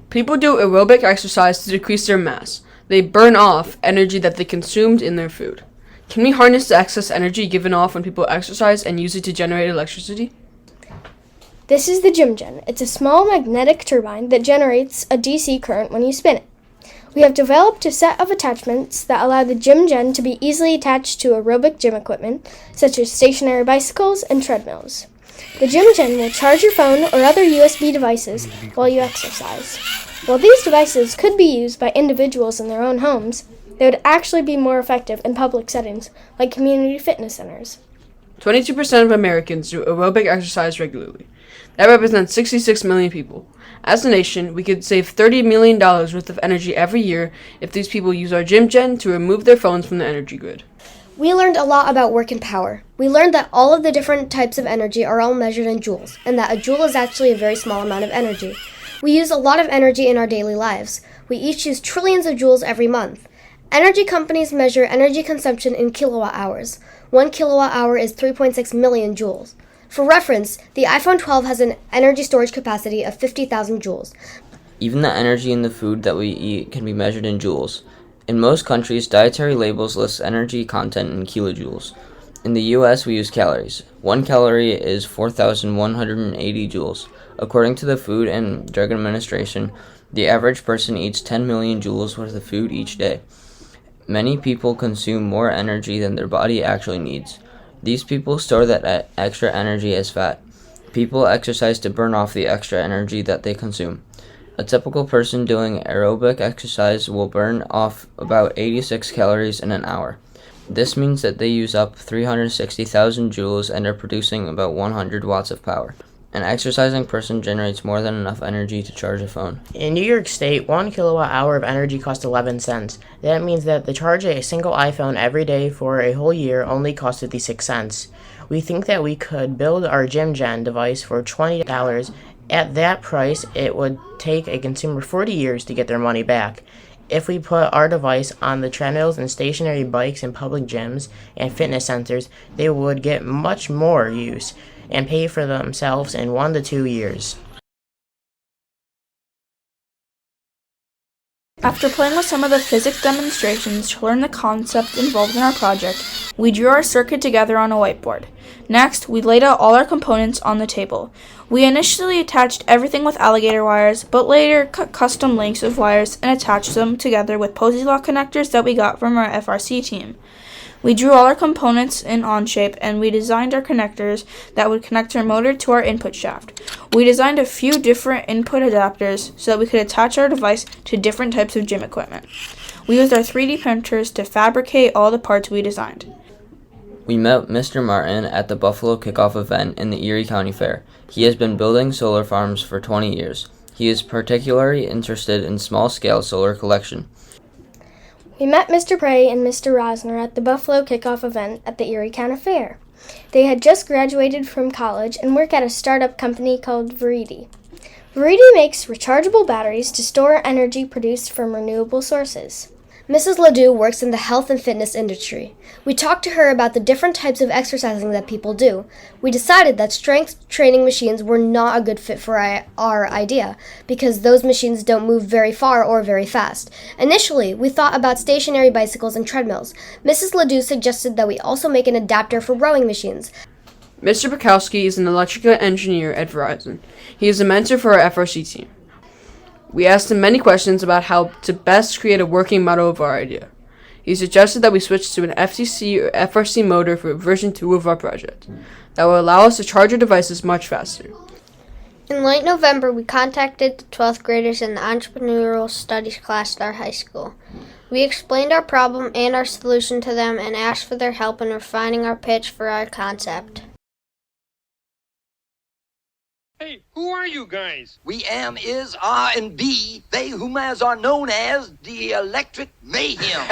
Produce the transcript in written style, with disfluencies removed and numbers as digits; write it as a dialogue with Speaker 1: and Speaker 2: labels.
Speaker 1: People do aerobic exercise to decrease their mass. They burn off energy that they consumed in their food. Can we harness the excess energy given off when people exercise and use it to generate electricity?
Speaker 2: This is the GymGen. It's a small magnetic turbine that generates a DC current when you spin it. We have developed a set of attachments that allow the GymGen to be easily attached to aerobic gym equipment, such as stationary bicycles and treadmills. The GymGen will charge your phone or other USB devices while you exercise. While these devices could be used by individuals in their own homes, they would actually be more effective in public settings, like community fitness centers.
Speaker 1: 22% of Americans do aerobic exercise regularly. That represents 66 million people. As a nation, we could save $30 million worth of energy every year if these people use our GymGen to remove their phones from the energy grid.
Speaker 3: We learned a lot about work and power. We learned that all of the different types of energy are all measured in joules, and that a joule is actually a very small amount of energy. We use a lot of energy in our daily lives. We each use trillions of joules every month. Energy companies measure energy consumption in kilowatt hours. 1 kilowatt hour is 3.6 million joules. For reference, the iPhone 12 has an energy storage capacity of 50,000 joules.
Speaker 4: Even the energy in the food that we eat can be measured in joules. In most countries, dietary labels list energy content in kilojoules. In the US, we use calories. 1 calorie is 4,180 joules. According to the Food and Drug Administration, the average person eats 10 million joules worth of food each day. Many people consume more energy than their body actually needs. These people store that extra energy as fat. People exercise to burn off the extra energy that they consume. A typical person doing aerobic exercise will burn off about 86 calories in an hour. This means that they use up 360,000 joules and are producing about 100 watts of power. An exercising person generates more than enough energy to charge a phone.
Speaker 5: In New York State, 1 kilowatt hour of energy costs 11 cents. That means that to charge a single iPhone every day for a whole year only costs 56 cents. We think that we could build our GymGen device for $20. At that price, it would take a consumer 40 years to get their money back. If we put our device on the treadmills and stationary bikes in public gyms and fitness centers, they would get much more use and pay for themselves in 1 to 2 years.
Speaker 6: After playing with some of the physics demonstrations to learn the concepts involved in our project, we drew our circuit together on a whiteboard. Next, we laid out all our components on the table. We initially attached everything with alligator wires, but later cut custom lengths of wires and attached them together with Posey lock connectors that we got from our FRC team. We drew all our components in Onshape, and we designed our connectors that would connect our motor to our input shaft. We designed a few different input adapters so that we could attach our device to different types of gym equipment. We used our 3D printers to fabricate all the parts we designed.
Speaker 4: We met Mr. Martin at the Buffalo Kickoff event in the Erie County Fair. He has been building solar farms for 20 years. He is particularly interested in small-scale solar collection.
Speaker 2: We met Mr. Prey and Mr. Rosner at the Buffalo Kickoff event at the Erie County Fair. They had just graduated from college and work at a startup company called Veridi. Veridi makes rechargeable batteries to store energy produced from renewable sources.
Speaker 3: Mrs. Ledoux works in the health and fitness industry. We talked to her about the different types of exercising that people do. We decided that strength training machines were not a good fit for our idea because those machines don't move very far or very fast. Initially, we thought about stationary bicycles and treadmills. Mrs. Ledoux suggested that we also make an adapter for rowing machines.
Speaker 1: Mr. Bukowski is an electrical engineer at Verizon. He is a mentor for our FRC team. We asked him many questions about how to best create a working model of our idea. He suggested that we switch to an FCC or FRC motor for version 2 of our project. That will allow us to charge our devices much faster.
Speaker 7: In late November, we contacted the 12th graders in the entrepreneurial studies class at our high school. We explained our problem and our solution to them and asked for their help in refining our pitch for our concept.
Speaker 8: Hey, who are you guys?
Speaker 9: We am, is, are, and be they whom as are known as the Electric Mayhem.